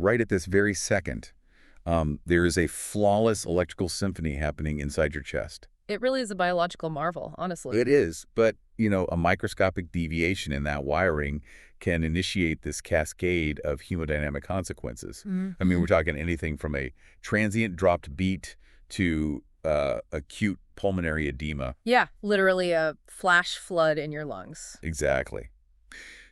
right at this very second, there is a flawless electrical symphony happening inside your chest. It really is a biological marvel, honestly. It is, but, a microscopic deviation in that wiring can initiate this cascade of hemodynamic consequences. I mean, we're talking anything from a transient dropped beat to acute pulmonary edema. Yeah, literally a flash flood in your lungs. Exactly.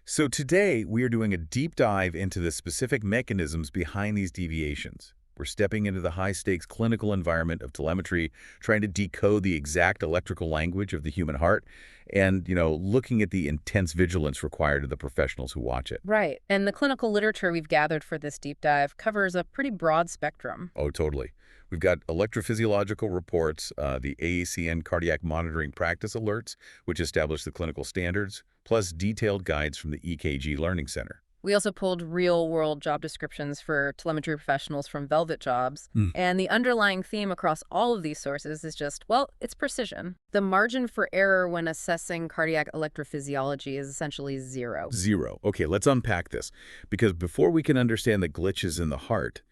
So today, we are doing a deep dive into the specific mechanisms behind these deviations. We're stepping into the high-stakes clinical environment of telemetry, trying to decode the exact electrical language of the human heart, and, looking at the intense vigilance required of the professionals who watch it. Right. And the clinical literature we've gathered for this deep dive covers a pretty broad spectrum. Oh, totally. We've got electrophysiological reports, the AACN cardiac monitoring practice alerts, which establish the clinical standards, plus detailed guides from the EKG Learning Center. We also pulled real-world job descriptions for telemetry professionals from Velvet Jobs. And the underlying theme across all of these sources is just, well, it's precision. The margin for error when assessing cardiac electrophysiology is essentially zero. Zero. Okay, let's unpack this. Because before we can understand the glitches in the heart,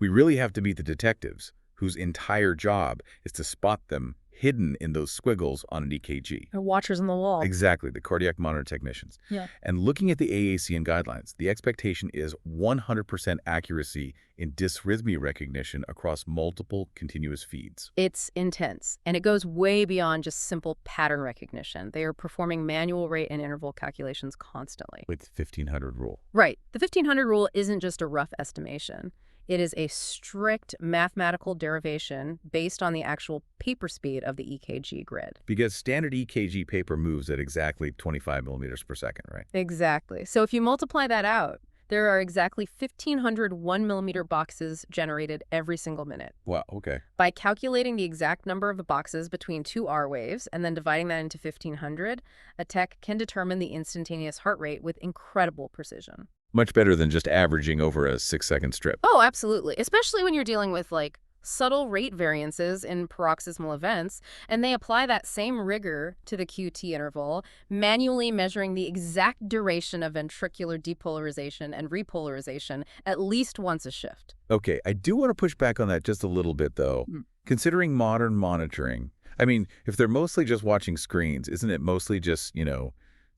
we really have to meet the detectives, whose entire job is to spot them hidden in those squiggles on an EKG. The watchers on the wall. Exactly, the cardiac monitor technicians. Yeah. And looking at the AACN guidelines, the expectation is 100% accuracy in dysrhythmia recognition across multiple continuous feeds. It's intense, and it goes way beyond just simple pattern recognition. They are performing manual rate and interval calculations constantly. With 1500 rule. Right. The 1500 rule isn't just a rough estimation. It is a strict mathematical derivation based on the actual paper speed of the EKG grid. Because standard EKG paper moves at exactly 25 millimeters per second, right? Exactly. So if you multiply that out, there are exactly 1,500 1-millimeter boxes generated every single minute. Wow, okay. By calculating the exact number of the boxes between two R waves and then dividing that into 1,500, a tech can determine the instantaneous heart rate with incredible precision. Much better than just averaging over a 6-second strip. Oh, absolutely. Especially when you're dealing with, subtle rate variances in paroxysmal events, and they apply that same rigor to the QT interval, manually measuring the exact duration of ventricular depolarization and repolarization at least once a shift. Okay, I do want to push back on that just a little bit, though. Considering modern monitoring, I mean, if they're mostly just watching screens, isn't it mostly just,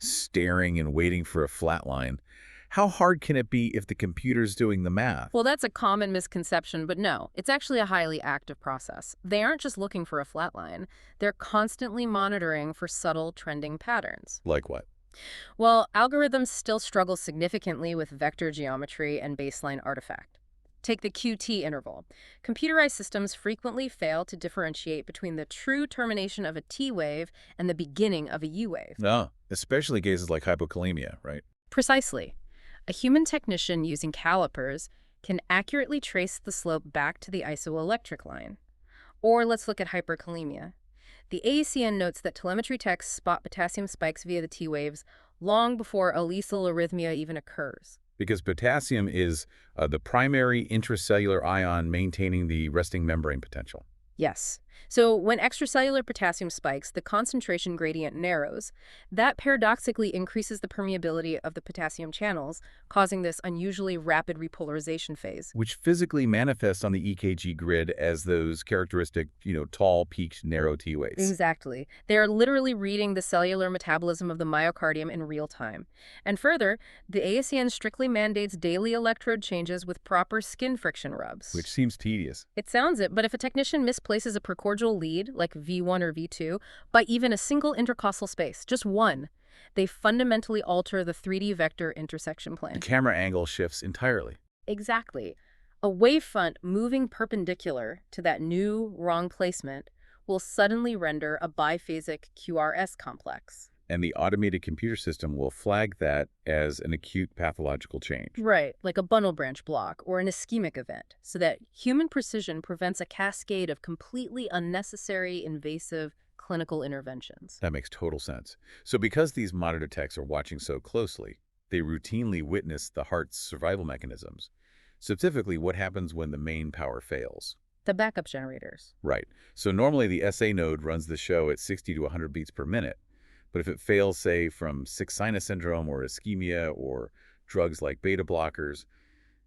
staring and waiting for a flat line? How hard can it be if the computer's doing the math? Well, that's a common misconception, but no, it's actually a highly active process. They aren't just looking for a flat line. They're constantly monitoring for subtle trending patterns. Like what? Well, algorithms still struggle significantly with vector geometry and baseline artifact. Take the QT interval. Computerized systems frequently fail to differentiate between the true termination of a T wave and the beginning of a U wave. No, especially cases like hypokalemia, right? Precisely. A human technician using calipers can accurately trace the slope back to the isoelectric line. Or let's look at hyperkalemia. The AACN notes that telemetry techs spot potassium spikes via the T waves long before a lethal arrhythmia even occurs. Because potassium is the primary intracellular ion maintaining the resting membrane potential. Yes. So when extracellular potassium spikes, the concentration gradient narrows. That paradoxically increases the permeability of the potassium channels, causing this unusually rapid repolarization phase. Which physically manifests on the EKG grid as those characteristic, tall, peaked, narrow T waves. Exactly. They are literally reading the cellular metabolism of the myocardium in real time. And further, the AACN strictly mandates daily electrode changes with proper skin friction rubs. Which seems tedious. It sounds it, but if a technician misplaces a precordial lead, like V1 or V2, by even a single intercostal space, just one, they fundamentally alter the 3D vector intersection plane. The camera angle shifts entirely. Exactly. A wavefront moving perpendicular to that new wrong placement will suddenly render a biphasic QRS complex. And the automated computer system will flag that as an acute pathological change. Right, like a bundle branch block or an ischemic event, so that human precision prevents a cascade of completely unnecessary, invasive clinical interventions. That makes total sense. So because these monitor techs are watching so closely, they routinely witness the heart's survival mechanisms. Specifically, what happens when the main power fails. The backup generators. Right. So normally the SA node runs the show at 60 to 100 beats per minute. But if it fails, say, from sick sinus syndrome or ischemia or drugs like beta blockers,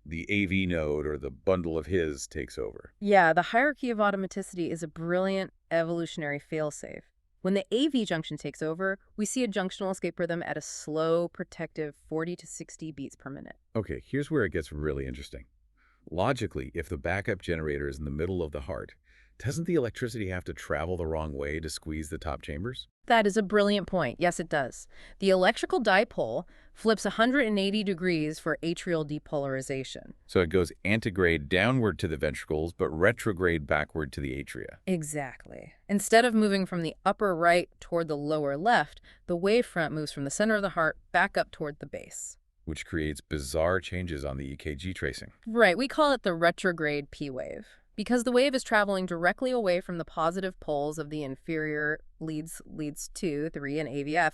the AV node or the bundle of his takes over. Yeah, the hierarchy of automaticity is a brilliant evolutionary failsafe. When the AV junction takes over, we see a junctional escape rhythm at a slow, protective 40 to 60 beats per minute. Okay, here's where it gets really interesting. Logically, if the backup generator is in the middle of the heart, doesn't the electricity have to travel the wrong way to squeeze the top chambers? That is a brilliant point. Yes, it does. The electrical dipole flips 180 degrees for atrial depolarization. So it goes antegrade downward to the ventricles, but retrograde backward to the atria. Exactly. Instead of moving from the upper right toward the lower left, the wavefront moves from the center of the heart back up toward the base. Which creates bizarre changes on the EKG tracing. Right, we call it the retrograde P wave. Because the wave is traveling directly away from the positive poles of the inferior leads 2, 3, and AVF,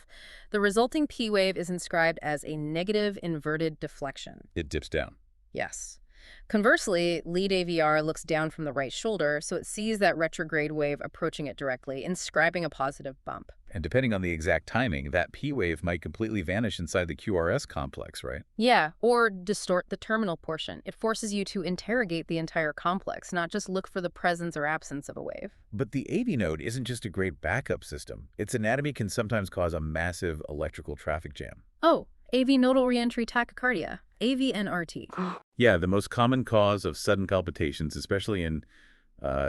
the resulting P wave is inscribed as a negative inverted deflection. It dips down. Yes. Conversely, lead AVR looks down from the right shoulder, so it sees that retrograde wave approaching it directly, inscribing a positive bump. And depending on the exact timing, that P wave might completely vanish inside the QRS complex, right? Yeah, or distort the terminal portion. It forces you to interrogate the entire complex, not just look for the presence or absence of a wave. But the AV node isn't just a great backup system. Its anatomy can sometimes cause a massive electrical traffic jam. Oh, AV nodal reentry tachycardia, AVNRT. Yeah, the most common cause of sudden palpitations, especially in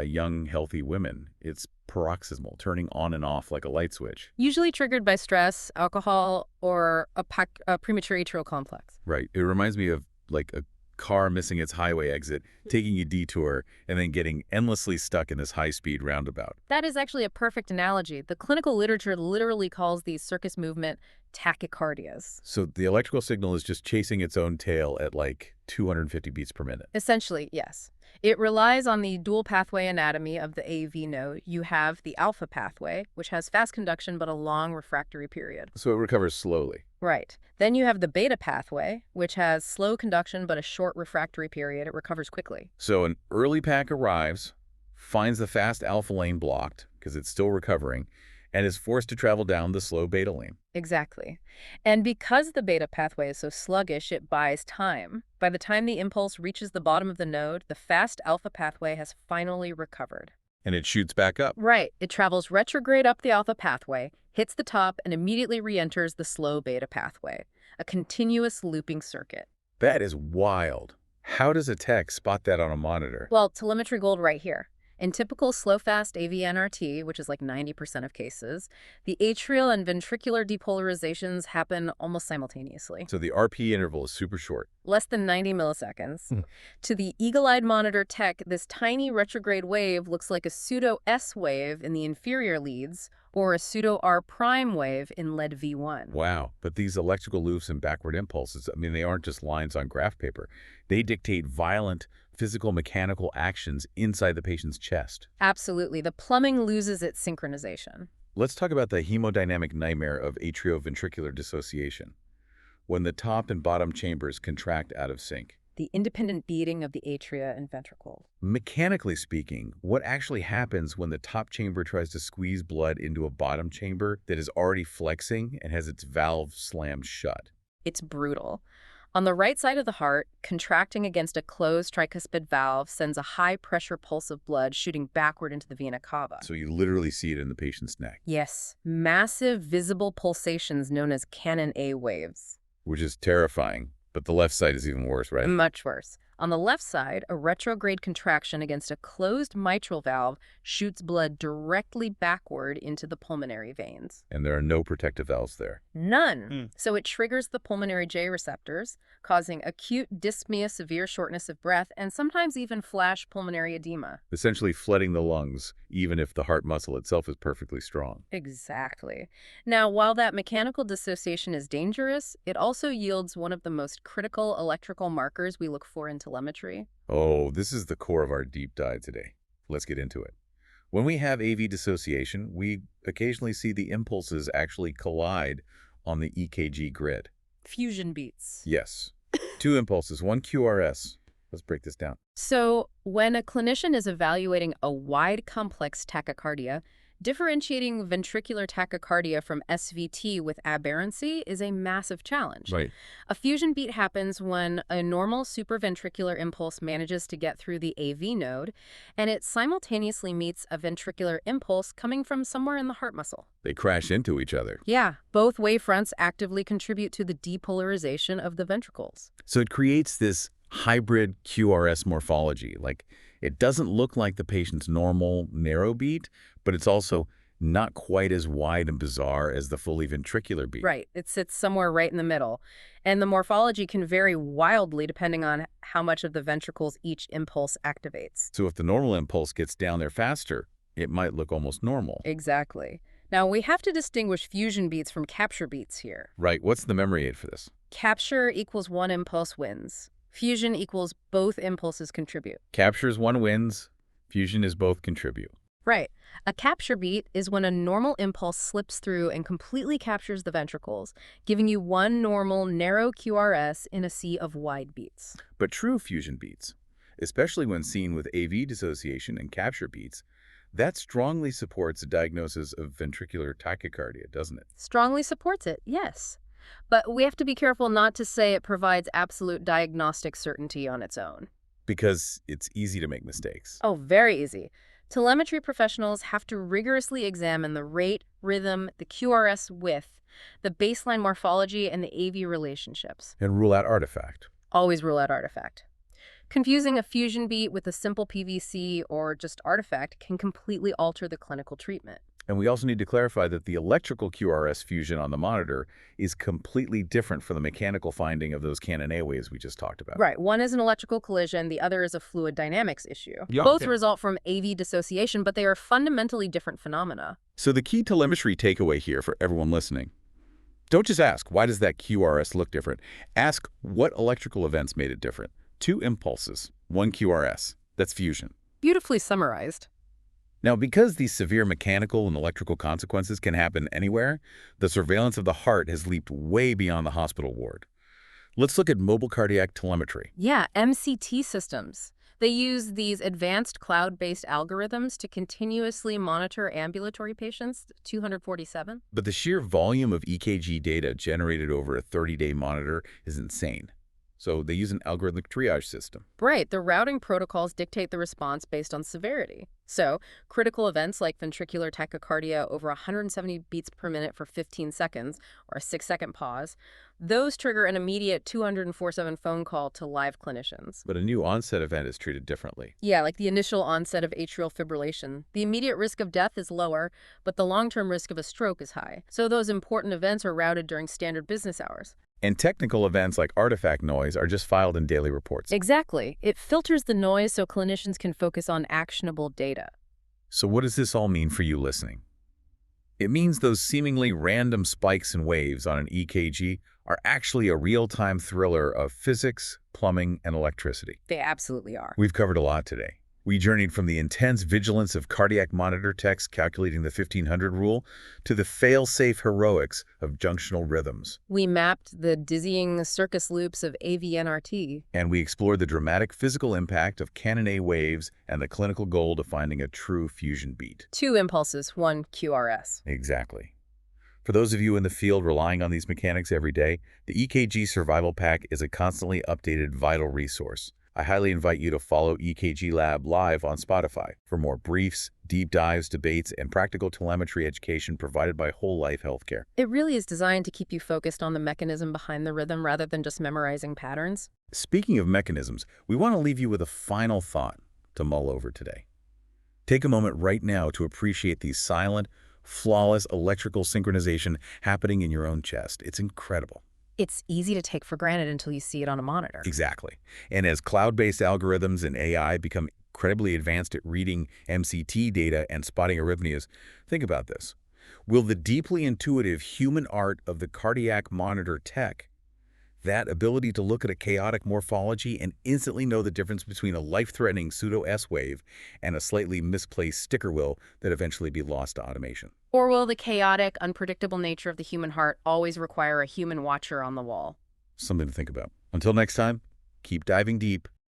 young, healthy women. It's paroxysmal, turning on and off like a light switch. Usually triggered by stress, alcohol, or a premature atrial complex. Right. It reminds me of like a car missing its highway exit, taking a detour, and then getting endlessly stuck in this high-speed roundabout. That is actually a perfect analogy. The clinical literature literally calls these circus movement tachycardias. So the electrical signal is just chasing its own tail at like 250 beats per minute. Essentially, yes. It relies on the dual pathway anatomy of the AV node. You have the alpha pathway, which has fast conduction but a long refractory period. So it recovers slowly. Right. Then you have the beta pathway, which has slow conduction but a short refractory period. It recovers quickly. So an early pack arrives, finds the fast alpha lane blocked because it's still recovering, and is forced to travel down the slow beta lane. Exactly. And because the beta pathway is so sluggish, it buys time. By the time the impulse reaches the bottom of the node, the fast alpha pathway has finally recovered. And it shoots back up. Right. It travels retrograde up the alpha pathway, hits the top, and immediately re-enters the slow beta pathway. A continuous looping circuit. That is wild. How does a tech spot that on a monitor? Well, telemetry gold right here. In typical slow-fast AVNRT, which is like 90% of cases, the atrial and ventricular depolarizations happen almost simultaneously. So the RP interval is super short. Less than 90 milliseconds. To the eagle-eyed monitor tech, this tiny retrograde wave looks like a pseudo-S wave in the inferior leads or a pseudo-R prime wave in lead V1. Wow. But these electrical loops and backward impulses, I mean, they aren't just lines on graph paper. They dictate violent physical mechanical actions inside the patient's chest. Absolutely. The plumbing loses its synchronization. Let's talk about the hemodynamic nightmare of atrioventricular dissociation, when the top and bottom chambers contract out of sync. The independent beating of the atria and ventricles. Mechanically speaking, what actually happens when the top chamber tries to squeeze blood into a bottom chamber that is already flexing and has its valve slammed shut? It's brutal. On the right side of the heart, contracting against a closed tricuspid valve sends a high-pressure pulse of blood shooting backward into the vena cava. So you literally see it in the patient's neck. Yes, massive visible pulsations known as Canon A waves. Which is terrifying, but the left side is even worse, right? Much worse. On the left side, a retrograde contraction against a closed mitral valve shoots blood directly backward into the pulmonary veins. And there are no protective valves there. None. So it triggers the pulmonary J receptors, causing acute dyspnea, severe shortness of breath, and sometimes even flash pulmonary edema. Essentially flooding the lungs, even if the heart muscle itself is perfectly strong. Exactly. Now, while that mechanical dissociation is dangerous, it also yields one of the most critical electrical markers we look for in telemetry. Oh, this is the core of our deep dive today. Let's get into it. When we have AV dissociation, we occasionally see the impulses actually collide on the EKG grid. Fusion beats. Yes. Two impulses, one QRS. Let's break this down. So when a clinician is evaluating a wide complex tachycardia, Differentiating ventricular tachycardia from SVT with aberrancy is a massive challenge. Right. A fusion beat happens when a normal supraventricular impulse manages to get through the AV node, and it simultaneously meets a ventricular impulse coming from somewhere in the heart muscle. They crash into each other. Yeah, both wavefronts actively contribute to the depolarization of the ventricles. So it creates this hybrid QRS morphology. Like, it doesn't look like the patient's normal narrow beat, but it's also not quite as wide and bizarre as the fully ventricular beat. Right, it sits somewhere right in the middle. And the morphology can vary wildly depending on how much of the ventricles each impulse activates. So if the normal impulse gets down there faster, it might look almost normal. Exactly. Now, we have to distinguish fusion beats from capture beats here. Right. What's the memory aid for this? Capture equals one impulse wins. Fusion equals both impulses contribute. Capture is one wins. Fusion is both contribute. Right. A capture beat is when a normal impulse slips through and completely captures the ventricles, giving you one normal, narrow QRS in a sea of wide beats. But true fusion beats, especially when seen with AV dissociation and capture beats, that strongly supports a diagnosis of ventricular tachycardia, doesn't it? Strongly supports it, yes. But we have to be careful not to say it provides absolute diagnostic certainty on its own. Because it's easy to make mistakes. Oh, very easy. Telemetry professionals have to rigorously examine the rate, rhythm, the QRS width, the baseline morphology, and the AV relationships. And rule out artifact. Always rule out artifact. Confusing a fusion beat with a simple PVC or just artifact can completely alter the clinical treatment. And we also need to clarify that the electrical QRS fusion on the monitor is completely different from the mechanical finding of those Canon A waves we just talked about. Right. One is an electrical collision, the other is a fluid dynamics issue. Yeah, Both okay. result from AV dissociation, but they are fundamentally different phenomena. So the key telemetry takeaway here for everyone listening: don't just ask, why does that QRS look different? Ask, what electrical events made it different? 2 impulses, 1 QRS. That's fusion. Beautifully summarized. Now, because these severe mechanical and electrical consequences can happen anywhere, the surveillance of the heart has leaped way beyond the hospital ward. Let's look at mobile cardiac telemetry. Yeah, MCT systems. They use these advanced cloud-based algorithms to continuously monitor ambulatory patients, 247. But the sheer volume of EKG data generated over a 30-day monitor is insane. So they use an algorithmic triage system. Right, the routing protocols dictate the response based on severity. So, critical events like ventricular tachycardia over 170 beats per minute for 15 seconds, or a 6-second pause, those trigger an immediate 247 phone call to live clinicians. But a new onset event is treated differently. Yeah, like the initial onset of atrial fibrillation. The immediate risk of death is lower, but the long-term risk of a stroke is high. So those important events are routed during standard business hours. And technical events like artifact noise are just filed in daily reports. Exactly. It filters the noise so clinicians can focus on actionable data. So what does this all mean for you listening? It means those seemingly random spikes and waves on an EKG are actually a real-time thriller of physics, plumbing, and electricity. They absolutely are. We've covered a lot today. We journeyed from the intense vigilance of cardiac monitor techs calculating the 1500 rule to the fail-safe heroics of junctional rhythms. We mapped the dizzying circus loops of AVNRT. And we explored the dramatic physical impact of Canon A waves and the clinical goal to finding a true fusion beat. 2 impulses, 1 QRS. Exactly. For those of you in the field relying on these mechanics every day, the EKG Survival Pack is a constantly updated vital resource. I highly invite you to follow EKG Lab live on Spotify for more briefs, deep dives, debates, and practical telemetry education provided by Whole Life Healthcare. It really is designed to keep you focused on the mechanism behind the rhythm rather than just memorizing patterns. Speaking of mechanisms, we want to leave you with a final thought to mull over today. Take a moment right now to appreciate the silent, flawless electrical synchronization happening in your own chest. It's incredible. It's easy to take for granted until you see it on a monitor. Exactly. And as cloud-based algorithms and AI become incredibly advanced at reading MCT data and spotting arrhythmias, think about this. Will the deeply intuitive human art of the cardiac monitor tech, that ability to look at a chaotic morphology and instantly know the difference between a life-threatening pseudo-S wave and a slightly misplaced sticker will that eventually be lost to automation? Or will the chaotic, unpredictable nature of the human heart always require a human watcher on the wall? Something to think about. Until next time, keep diving deep